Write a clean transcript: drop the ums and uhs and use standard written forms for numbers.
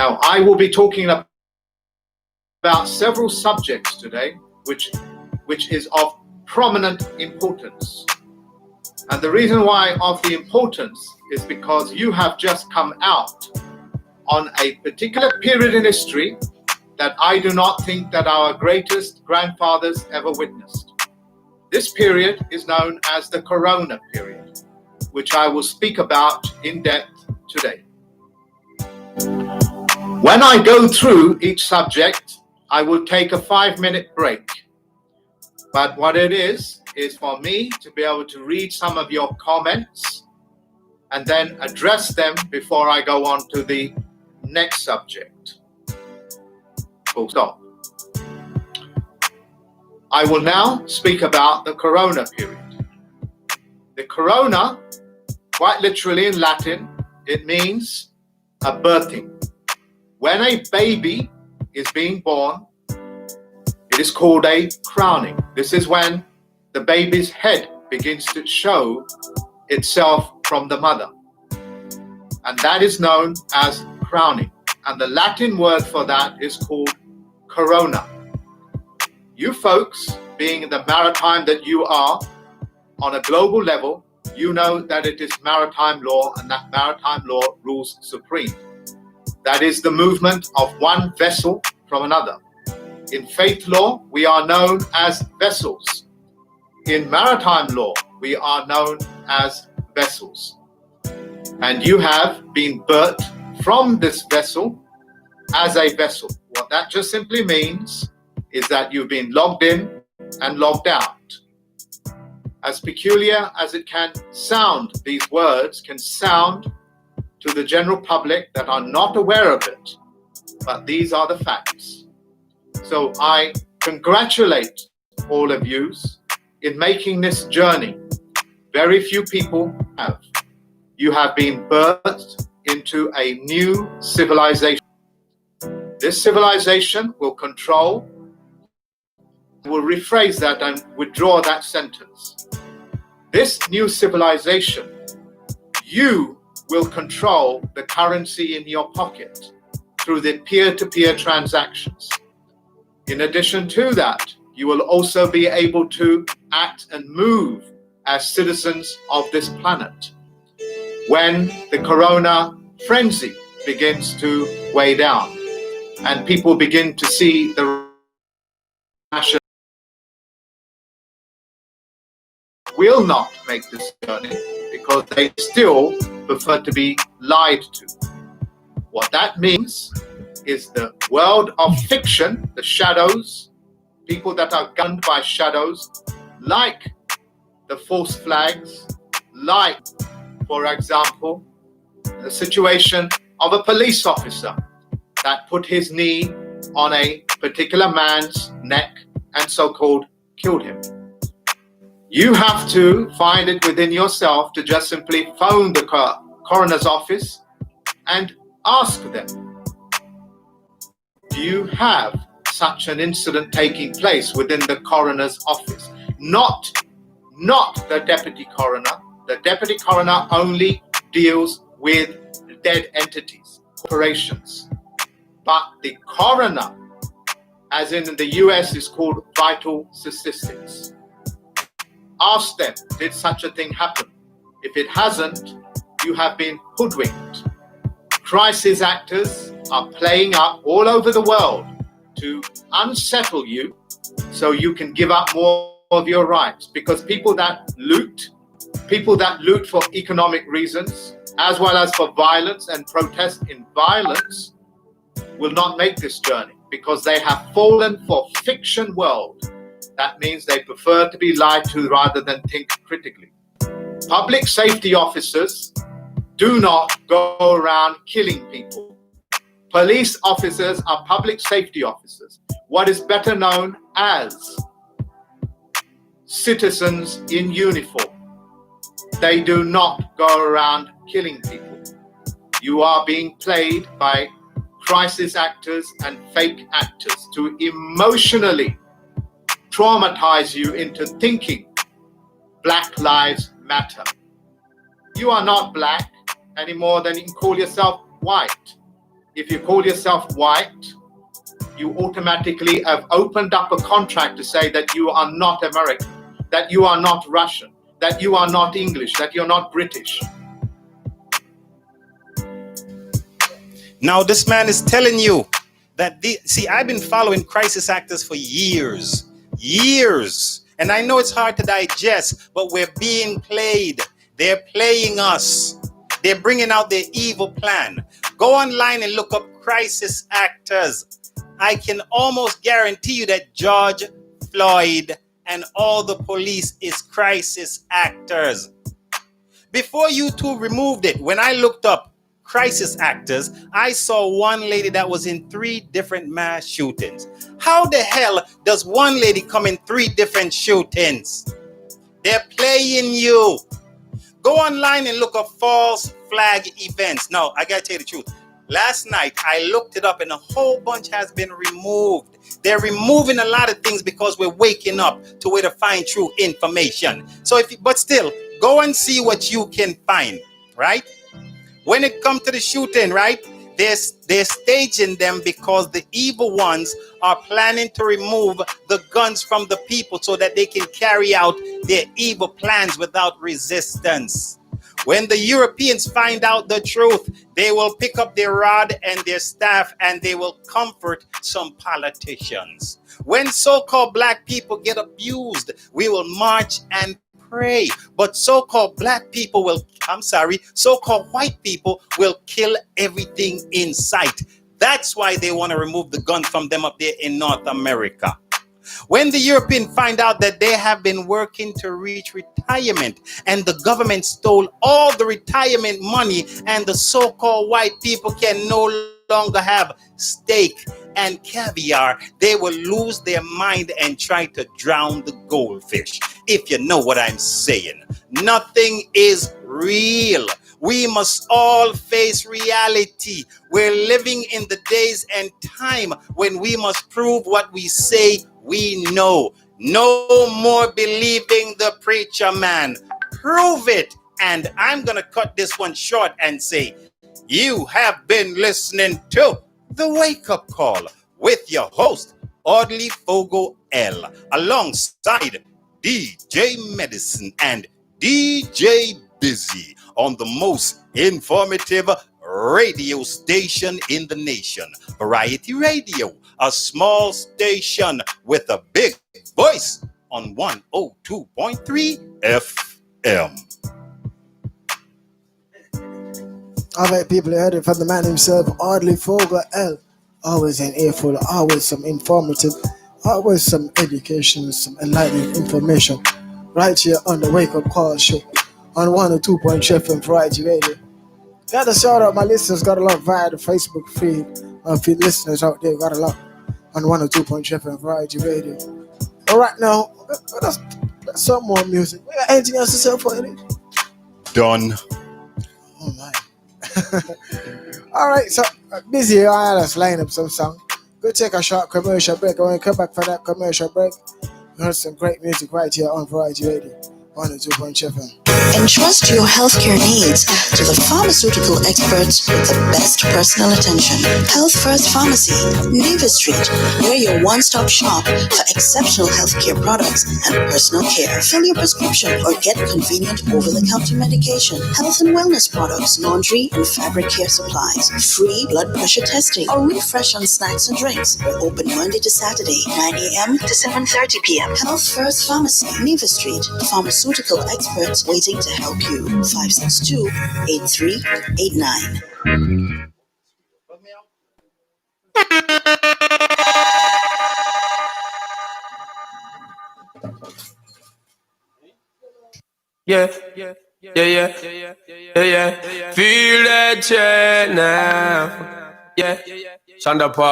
Now, I will be talking about several subjects today, which is of prominent importance. And the reason why of the importance is because you have just come out on a particular period in history that I do not think that our greatest grandfathers ever witnessed. This period is known as the Corona period, which I will speak about in depth today. When I go through each subject, I will take a 5-minute break. But what it is for me to be able to read some of your comments and then address them before I go on to the next subject. Full stop. I will now speak about the Corona period. The Corona, quite literally in Latin, it means a birthing. When a baby is being born, it is called a crowning. This is when the baby's head begins to show itself from the mother. And that is known as crowning. And the Latin word for that is called corona. You folks, being the maritime that you are, on a global level, you know that it is maritime law, and that maritime law rules supreme. That is the movement of one vessel from another. In faith law, we are known as vessels. In maritime law, we are known as vessels. And you have been birthed from this vessel as a vessel. What that just simply means is that you've been logged in and logged out. As peculiar as it can sound, these words can sound to the general public that are not aware of it, but these are the facts. So I congratulate all of you in making this journey. Very few people have. You have been birthed into a new civilization. This civilization will control, will rephrase that and withdraw that sentence. This new civilization, you will control the currency in your pocket through the peer-to-peer transactions. In addition to that, you will also be able to act and move as citizens of this planet. When the corona frenzy begins to weigh down and people begin to see the passion, will not make this journey because they still prefer to be lied to. What that means is the world of fiction, the shadows, people that are governed by shadows, like the false flags, like, for example, the situation of a police officer that put his knee on a particular man's neck and so-called killed him. You have to find it within yourself to just simply phone the coroner's office and ask them, do you have such an incident taking place within the coroner's office? Not the deputy coroner. The deputy coroner only deals with dead entities, corporations. But the coroner, as in the US, is called vital statistics. Ask them, did such a thing happen? If it hasn't, you have been hoodwinked. Crisis actors are playing up all over the world to unsettle you so you can give up more of your rights. Because people that loot for economic reasons, as well as for violence and protest in violence, will not make this journey because they have fallen for fiction world. That means they prefer to be lied to rather than think critically. Public safety officers do not go around killing people. Police officers are public safety officers, what is better known as citizens in uniform. They do not go around killing people. You are being played by crisis actors and fake actors to emotionally traumatize you into thinking Black Lives Matter. You are not black any more than you can call yourself white. if you call yourself white, you automatically have opened up a contract to say that you are not American, that you are not Russian, that you are not English, that you're not British. Now this man is telling you that see, I've been following crisis actors for years. And I know it's hard to digest, but we're being played. They're playing us. They're bringing out their evil plan. Go online and look up crisis actors. I can almost guarantee you that George Floyd and all the police is crisis actors. Before YouTube removed it, when I looked up crisis actors, I saw one lady that was in 3 different mass shootings. How the hell does one lady come in 3 different shootings? They're playing you. Go online and look up false flag events. Now, I gotta tell you the truth. Last night, I looked it up and a whole bunch has been removed. They're removing a lot of things because we're waking up to where to find true information. So but still, go and see what you can find, right? When it comes to the shooting, right? They're staging them because the evil ones are planning to remove the guns from the people so that they can carry out their evil plans without resistance. When the Europeans find out the truth, they will pick up their rod and their staff and they will comfort some politicians. When so-called black people get abused, we will march and pray. But so-called so-called white people will kill everything in sight. That's why they want to remove the gun from them up there in North America. When the Europeans find out that they have been working to reach retirement and the government stole all the retirement money and the so-called white people can no longer have steak and caviar, they will lose their mind and try to drown the goldfish. If you know what I'm saying. Nothing is real. We must all face reality. We're living in the days and time when we must prove what we say we know. No more believing the preacher man. Prove it. And I'm going to cut this one short and say, you have been listening to The Wake Up Call with your host, Audley Fogo L, alongside DJ Medicine and DJ Busy on the most informative radio station in the nation, Variety Radio, a small station with a big voice on 102.3 FM. All right, people, you heard it from the man himself, Audley Fogo L. Always an earful, always some informative, always some education, some enlightening information. Right here on the Wake Up Call show on 102.3 FM Variety Radio. Got to shout out my listeners, got a lot via the Facebook feed. Feed listeners out there, got a lot on 102.3 FM Variety Radio. All right, now, let's some more music. We got anything else to say for it? Done. Oh, my. All right, so busy. I just line up some song. Go take a short commercial break. When we come back for that commercial break, we heard some great music right here on Variety Radio 102.3 FM. Entrust your healthcare needs to the pharmaceutical experts with the best personal attention. Health First Pharmacy, Neva Street, where your one-stop shop for exceptional healthcare products and personal care. Fill your prescription or get convenient over-the-counter medication, health and wellness products, laundry and fabric care supplies, free blood pressure testing, or refresh on snacks and drinks. We're open Monday to Saturday, 9 a.m. to 7:30 p.m. Health First Pharmacy, Neva Street, pharmaceutical experts waiting to help you. 562-8389. Yeah. Feel that chair now. Yeah. Shonda Paul.